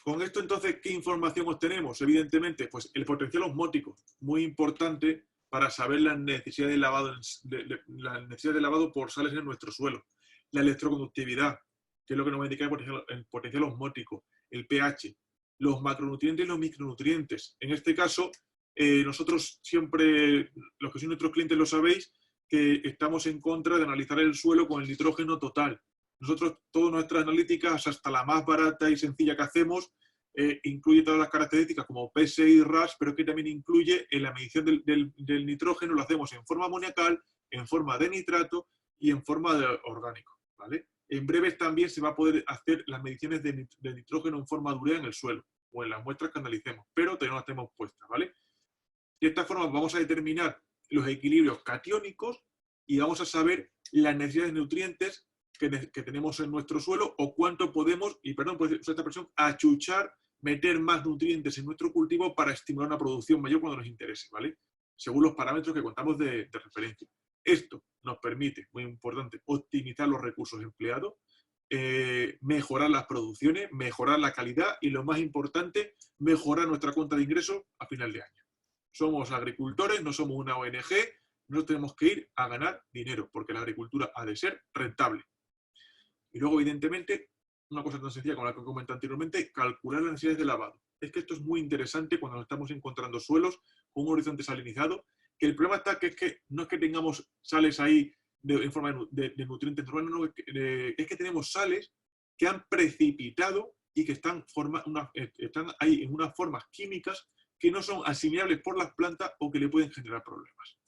Con esto, entonces, ¿qué información obtenemos? Evidentemente, pues el potencial osmótico, muy importante para saber las necesidades de lavado por sales en nuestro suelo. La electroconductividad, que es lo que nos va a indicar el potencial osmótico, el pH, los macronutrientes y los micronutrientes. En este caso, nosotros siempre, los que son nuestros clientes lo sabéis, que estamos en contra de analizar el suelo con el nitrógeno total. Nosotros, todas nuestras analíticas, hasta la más barata y sencilla que hacemos, incluye todas las características como PSI, RAS, pero que también incluye en la medición del nitrógeno, lo hacemos en forma amoniacal, en forma de nitrato y en forma de orgánico, ¿vale? En breves también se va a poder hacer las mediciones de nitrógeno en forma de urea en el suelo o en las muestras que analicemos, pero todavía no las tenemos puestas, ¿vale? De esta forma vamos a determinar los equilibrios catiónicos y vamos a saber las necesidades de nutrientes que tenemos en nuestro suelo o cuánto podemos, y perdón por usar esta expresión, achuchar, meter más nutrientes en nuestro cultivo para estimular una producción mayor cuando nos interese, ¿vale? Según los parámetros que contamos de referencia. Esto nos permite, muy importante, optimizar los recursos empleados, mejorar las producciones, mejorar la calidad y, lo más importante, mejorar nuestra cuenta de ingresos a final de año. Somos agricultores, no somos una ONG, no tenemos que ir a ganar dinero, porque la agricultura ha de ser rentable. Y luego, evidentemente, una cosa tan sencilla como la que comenté anteriormente, calcular las necesidades de lavado. Es que esto es muy interesante cuando nos estamos encontrando suelos con un horizonte salinizado, que el problema está que no es que tengamos sales ahí en forma de nutrientes normales, no, es que tenemos sales que han precipitado y que están ahí en unas formas químicas que no son asimilables por las plantas o que le pueden generar problemas.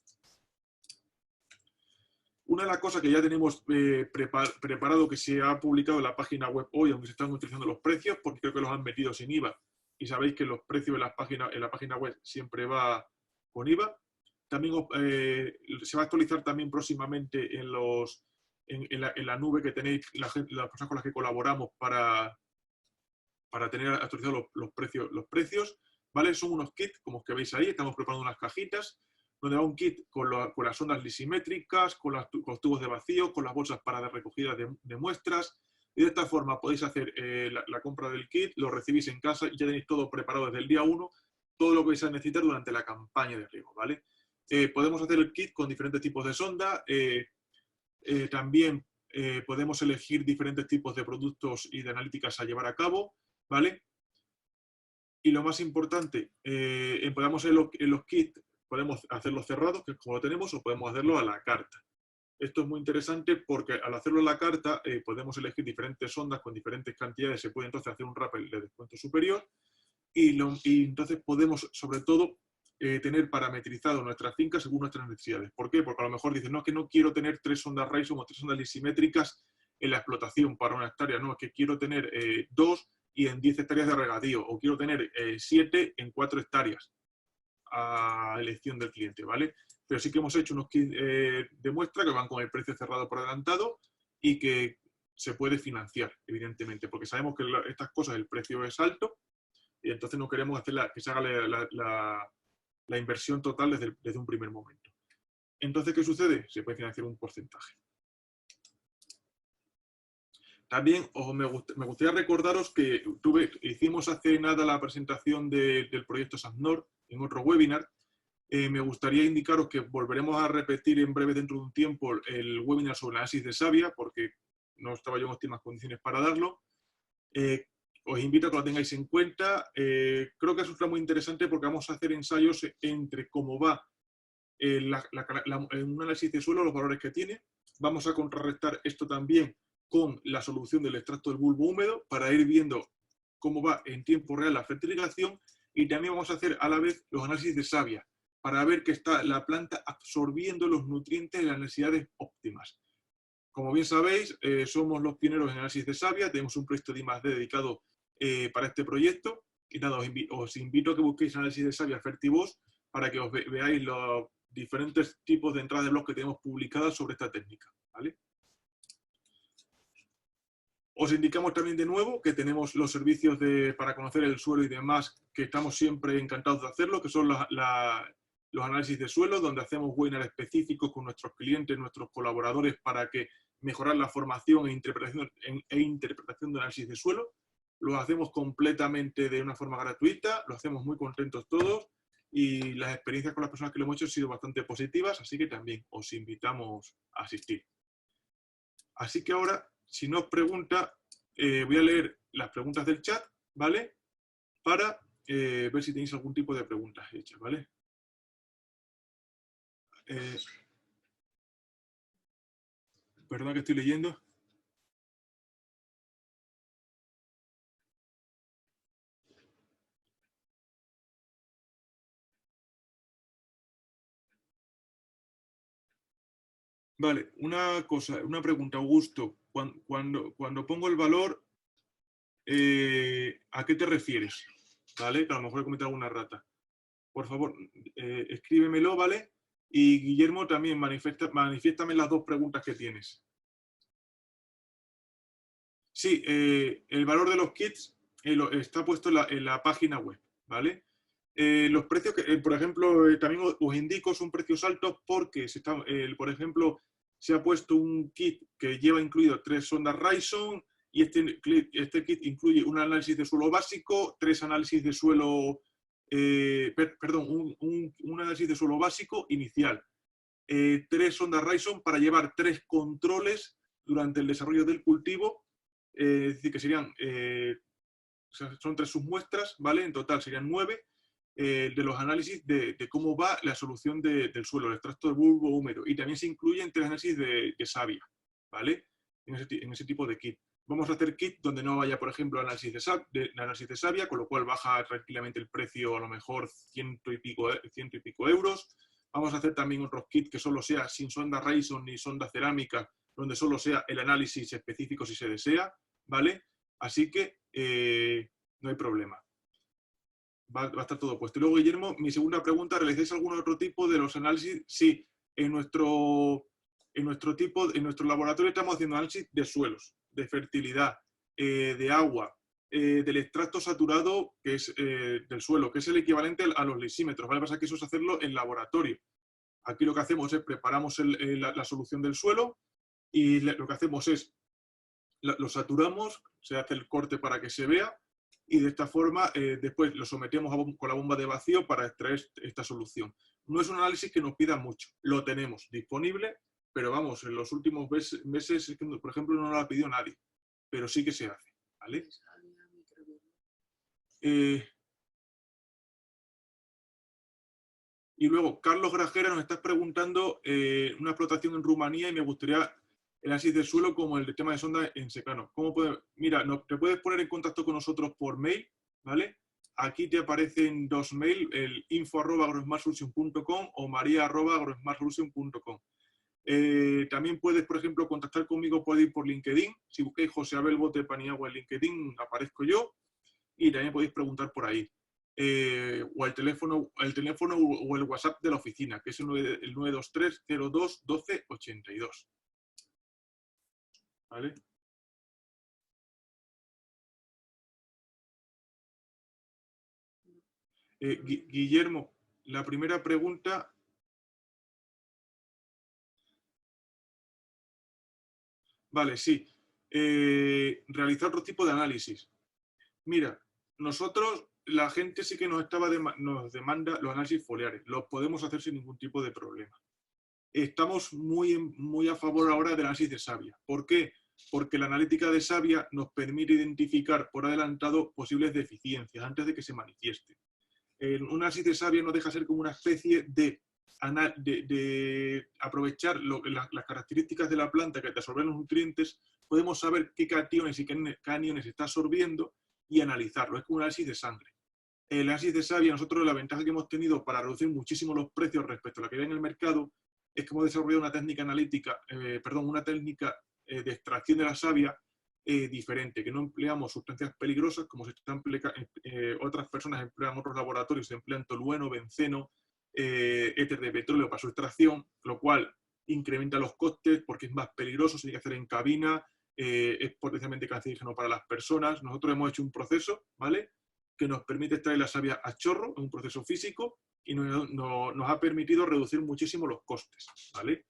Una de las cosas que ya tenemos preparado, que se ha publicado en la página web hoy, aunque se están utilizando los precios, porque creo que los han metido sin IVA, y sabéis que los precios en la página web siempre va con IVA. También se va a actualizar también próximamente en la nube que tenéis, las personas con las que colaboramos para tener actualizados los precios, ¿vale? Son unos kits, como los que veis ahí, estamos preparando unas cajitas, donde va un kit con las ondas lisimétricas, con los tubos de vacío, con las bolsas para recogida de muestras, y de esta forma podéis hacer la compra del kit, lo recibís en casa y ya tenéis todo preparado desde el día 1, todo lo que vais a necesitar durante la campaña de riego, ¿vale? Podemos hacer el kit con diferentes tipos de sonda, también podemos elegir diferentes tipos de productos y de analíticas a llevar a cabo, ¿vale? Y lo más importante, podemos hacer los kits, podemos hacerlos cerrados, que es como lo tenemos, o podemos hacerlo a la carta. Esto es muy interesante porque al hacerlo a la carta podemos elegir diferentes ondas con diferentes cantidades, se puede entonces hacer un rappel de descuento superior y entonces podemos, sobre todo, tener parametrizado nuestras fincas según nuestras necesidades. ¿Por qué? Porque a lo mejor dicen, no, es que no quiero tener 3 ondas Rhizome o 3 ondas lisimétricas en la explotación para una hectárea, no, es que quiero tener 2 y en 10 hectáreas de regadío, o quiero tener 7 en 4 hectáreas a elección del cliente, ¿vale? Pero sí que hemos hecho unos kits de muestra que van con el precio cerrado por adelantado y que se puede financiar, evidentemente, porque sabemos que estas cosas el precio es alto y entonces no queremos hacer que se haga la inversión total desde un primer momento. Entonces, ¿qué sucede? Se puede financiar un porcentaje. También me gustaría recordaros que hicimos hace nada la presentación del proyecto SAPNOR en otro webinar. Me gustaría indicaros que volveremos a repetir en breve, dentro de un tiempo, el webinar sobre análisis de savia, porque no estaba yo en óptimas condiciones para darlo. Os invito a que lo tengáis en cuenta. Creo que resulta muy interesante porque vamos a hacer ensayos entre cómo va un análisis de suelo, los valores que tiene. Vamos a contrarrestar esto también con la solución del extracto del bulbo húmedo para ir viendo cómo va en tiempo real la fertilización y también vamos a hacer a la vez los análisis de savia, para ver que está la planta absorbiendo los nutrientes en las necesidades óptimas. Como bien sabéis, somos los pioneros en análisis de savia, tenemos un proyecto de I+D dedicado para este proyecto, y nada, os invito a que busquéis análisis de savia Fertibos para que os veáis los diferentes tipos de entradas de blog que tenemos publicadas sobre esta técnica, ¿vale? Os indicamos también de nuevo que tenemos los servicios para conocer el suelo y demás, que estamos siempre encantados de hacerlo, que son los análisis de suelo, donde hacemos webinars específicos con nuestros clientes, nuestros colaboradores, para que mejorar la formación e interpretación de análisis de suelo. Lo hacemos completamente de una forma gratuita, lo hacemos muy contentos todos, y las experiencias con las personas que lo hemos hecho han sido bastante positivas, así que también os invitamos a asistir. Así que ahora, si no os pregunta, voy a leer las preguntas del chat, ¿vale? Para ver si tenéis algún tipo de preguntas hechas, ¿vale? Perdón que estoy leyendo. Vale, una pregunta, Augusto. Cuando pongo el valor, ¿a qué te refieres? ¿Vale? Que a lo mejor he cometido alguna rata. Por favor, escríbemelo, ¿vale? Y Guillermo también, manifiéstame las dos preguntas que tienes. Sí, el valor de los kits está puesto en la página web, ¿vale? Los precios, por ejemplo, también os indico, son precios altos porque, por ejemplo, se ha puesto un kit que lleva incluido 3 sondas Raison y este kit incluye un análisis de suelo básico, 3 análisis de suelo, perdón, un análisis de suelo básico inicial, 3 sondas Raison para llevar 3 controles durante el desarrollo del cultivo, es decir, que serían, son 3 submuestras, ¿vale? En total serían 9. De los análisis de cómo va la solución del suelo, el extracto de bulbo húmedo, y también se incluyen 3 análisis de savia, ¿vale? En ese tipo de kit. Vamos a hacer kit donde no vaya, por ejemplo, análisis de savia, con lo cual baja tranquilamente el precio, a lo mejor 100 y pico euros. Vamos a hacer también otros kits que solo sea sin sonda Raison ni sonda cerámica, donde solo sea el análisis específico si se desea, ¿vale? Así que no hay problema. Va a estar todo puesto. Y luego, Guillermo, mi segunda pregunta, ¿realizáis algún otro tipo de los análisis? Sí, en nuestro laboratorio estamos haciendo análisis de suelos, de fertilidad, de agua, del extracto saturado que es, del suelo, que es el equivalente a los lisímetros, ¿vale? Pasa que eso es hacerlo en laboratorio. Aquí lo que hacemos es preparamos la solución del suelo y lo que hacemos es lo saturamos, se hace el corte para que se vea, y de esta forma después lo sometemos con la bomba de vacío para extraer esta solución. No es un análisis que nos pida mucho, lo tenemos disponible, pero vamos, en los últimos meses, por ejemplo, no lo ha pedido nadie, pero sí que se hace, ¿vale? Y luego, Carlos Grajera nos está preguntando una explotación en Rumanía y me gustaría el análisis de suelo como el tema de sonda en secano. Mira, te puedes poner en contacto con nosotros por mail, ¿vale? Aquí te aparecen 2 mails, el info@agrosmartsolution.com o maria@agrosmartsolution.com. También puedes, por ejemplo, contactar conmigo por LinkedIn. Si busquéis José Abel Bote Paniagua en LinkedIn, aparezco yo. Y también podéis preguntar por ahí. O el teléfono o el WhatsApp de la oficina, que es el 923 02 12 82. ¿Vale? Guillermo, la primera pregunta... Vale, sí. Realizar otro tipo de análisis. Mira, nosotros, la gente sí que nos demanda los análisis foliares. Los podemos hacer sin ningún tipo de problema. Estamos muy a favor ahora del análisis de savia. ¿Por qué? Porque la analítica de savia nos permite identificar por adelantado posibles deficiencias antes de que se manifiesten. Un análisis de savia no deja de ser como una especie de aprovechar las características de la planta que te absorben los nutrientes. Podemos saber qué cationes y qué aniones está absorbiendo y analizarlo. Es como un análisis de sangre. el análisis de savia, nosotros la ventaja que hemos tenido para reducir muchísimo los precios respecto a la que hay en el mercado es que hemos desarrollado una técnica analítica, una técnica de extracción de la savia diferente, que no empleamos sustancias peligrosas como se están otras personas emplean, otros laboratorios se emplean tolueno, benceno, éter de petróleo para su extracción, lo cual incrementa los costes porque es más peligroso, se tiene que hacer en cabina, es potencialmente cancerígeno para las personas. Nosotros hemos hecho un proceso, ¿vale?, que nos permite extraer la savia a chorro, en un proceso físico, y nos ha permitido reducir muchísimo los costes, ¿vale?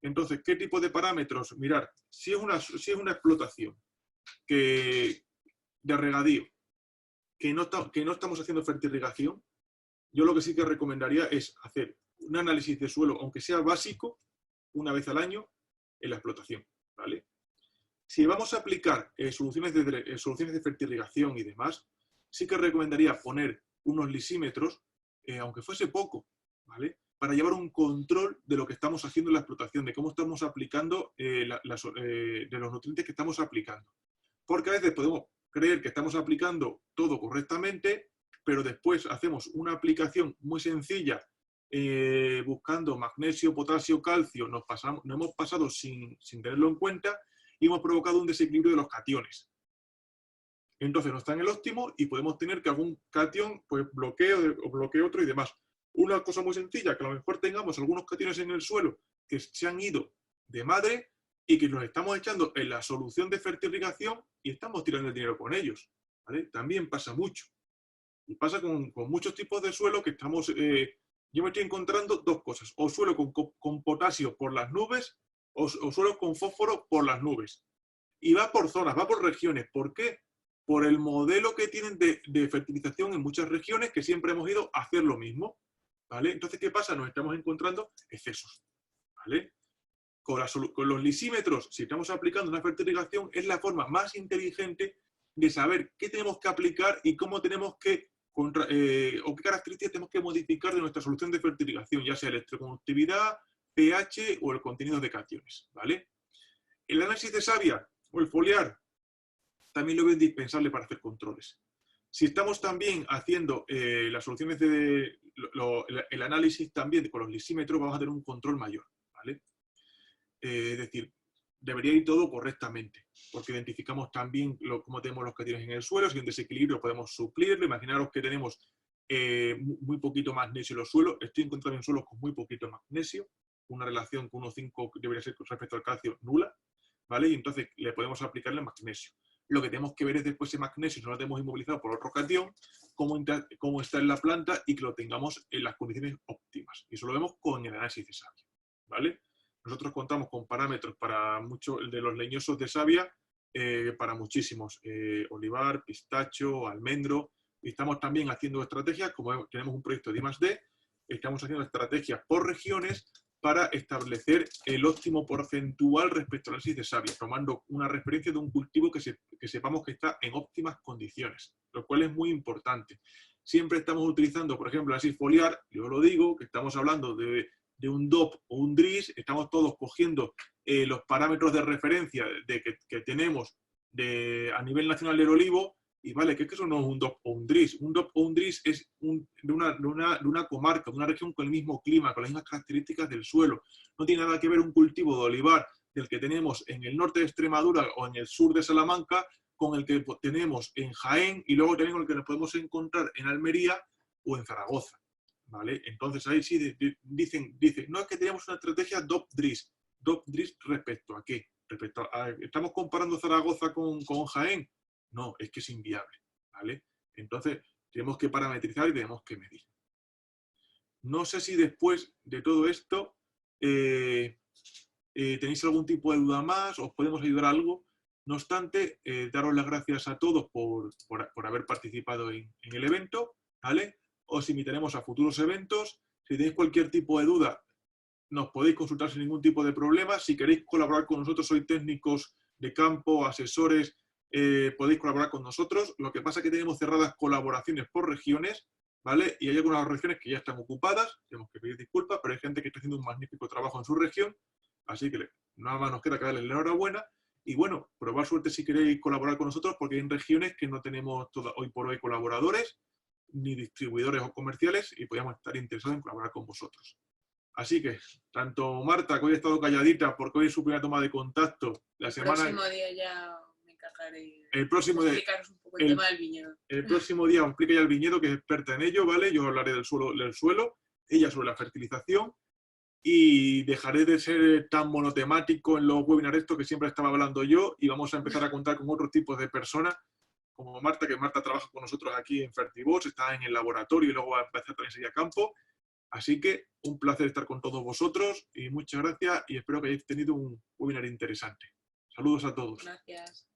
Entonces, ¿qué tipo de parámetros? Mirar, si es una explotación de regadío, que no estamos haciendo fertirrigación, yo lo que sí que recomendaría es hacer un análisis de suelo, aunque sea básico, una vez al año en la explotación, ¿vale? Si vamos a aplicar soluciones de fertirrigación y demás, sí que recomendaría poner unos lisímetros, aunque fuese poco, ¿vale?, para llevar un control de lo que estamos haciendo en la explotación, de cómo estamos aplicando, de los nutrientes que estamos aplicando. Porque a veces podemos creer que estamos aplicando todo correctamente, pero después hacemos una aplicación muy sencilla buscando magnesio, potasio, calcio, nos hemos pasado sin tenerlo en cuenta y hemos provocado un desequilibrio de los cationes. Entonces no está en el óptimo y podemos tener que algún catión pues bloquee otro y demás. Una cosa muy sencilla, que a lo mejor tengamos algunos cationes en el suelo que se han ido de madre y que nos estamos echando en la solución de fertirrigación y estamos tirando el dinero con ellos, ¿vale? También pasa mucho. Y pasa con muchos tipos de suelo que estamos... yo me estoy encontrando dos cosas, o suelo con potasio por las nubes o suelo con fósforo por las nubes. Y va por zonas, va por regiones. ¿Por qué? Por el modelo que tienen de fertilización en muchas regiones que siempre hemos ido a hacer lo mismo, ¿vale? Entonces, ¿qué pasa? Nos estamos encontrando excesos, ¿vale? Con los lisímetros, si estamos aplicando una fertilización, es la forma más inteligente de saber qué tenemos que aplicar y cómo tenemos que, o qué características tenemos que modificar de nuestra solución de fertilización, ya sea electroconductividad, pH o el contenido de cationes, ¿vale? El análisis de savia o el foliar también lo veo indispensable para hacer controles. Si estamos también haciendo las soluciones el análisis también con los lisímetros, vamos a tener un control mayor, ¿vale? Es decir, debería ir todo correctamente, porque identificamos también cómo tenemos los cationes en el suelo, si hay un desequilibrio podemos suplirlo. Imaginaros que tenemos muy poquito magnesio en los suelos, estoy encontrando en suelos con muy poquito magnesio, una relación con 1,5 debería ser con respecto al calcio nula, ¿vale? Y entonces le podemos aplicar el magnesio. Lo que tenemos que ver es después ese magnesio, si no lo tenemos inmovilizado por otro catión, cómo está en la planta y que lo tengamos en las condiciones óptimas. Y eso lo vemos con el análisis de savia, ¿vale? Nosotros contamos con parámetros para muchos de los leñosos de savia, para muchísimos, olivar, pistacho, almendro, y estamos también haciendo estrategias, como tenemos un proyecto de I+D, estamos haciendo estrategias por regiones para establecer el óptimo porcentual respecto al análisis de savia, tomando una referencia de un cultivo que sepamos que está en óptimas condiciones, lo cual es muy importante. Siempre estamos utilizando, por ejemplo, el análisis foliar, yo lo digo, que estamos hablando de un DOP o un DRIS, estamos todos cogiendo los parámetros de referencia que tenemos a nivel nacional del olivo, y vale, que eso no es un DOP o un DRIS. Un DOP o un DRIS es de una comarca, de una región con el mismo clima, con las mismas características del suelo. No tiene nada que ver un cultivo de olivar del que tenemos en el norte de Extremadura o en el sur de Salamanca con el que tenemos en Jaén y luego también con el que nos podemos encontrar en Almería o en Zaragoza, ¿vale? Entonces ahí sí dicen, no, es que tenemos una estrategia DOP-DRIS. ¿DOP-DRIS respecto a qué? ¿Estamos comparando Zaragoza con Jaén? No, es que es inviable, ¿vale? Entonces tenemos que parametrizar y tenemos que medir. No sé si después de todo esto tenéis algún tipo de duda más, os podemos ayudar a algo. No obstante, daros las gracias a todos por haber participado en el evento, ¿vale? Os invitaremos a futuros eventos. Si tenéis cualquier tipo de duda, nos podéis consultar sin ningún tipo de problema. Si queréis colaborar con nosotros, sois técnicos de campo, asesores, podéis colaborar con nosotros. Lo que pasa es que tenemos cerradas colaboraciones por regiones, ¿vale? Y hay algunas regiones que ya están ocupadas, tenemos que pedir disculpas, pero hay gente que está haciendo un magnífico trabajo en su región, así que nada más nos queda que darles la enhorabuena. Y bueno, probar suerte si queréis colaborar con nosotros, porque hay regiones que no tenemos hoy por hoy colaboradores, ni distribuidores o comerciales y podíamos estar interesados en colaborar con vosotros. Así que, tanto Marta, que hoy ha estado calladita porque hoy es su primera toma de contacto, El próximo día ya me encargaré de explicaros un poco el tema del viñedo. El próximo día os explica ya el viñedo, que es experta en ello, ¿vale? Yo hablaré del suelo, ella sobre la fertilización, y dejaré de ser tan monotemático en los webinars estos que siempre estaba hablando yo, y vamos a empezar a contar con otros tipos de personas, como Marta, que Marta trabaja con nosotros aquí en Fertibox, está en el laboratorio y luego va a empezar también a seguir a campo. Así que un placer estar con todos vosotros y muchas gracias y espero que hayáis tenido un webinar interesante. Saludos a todos. Gracias.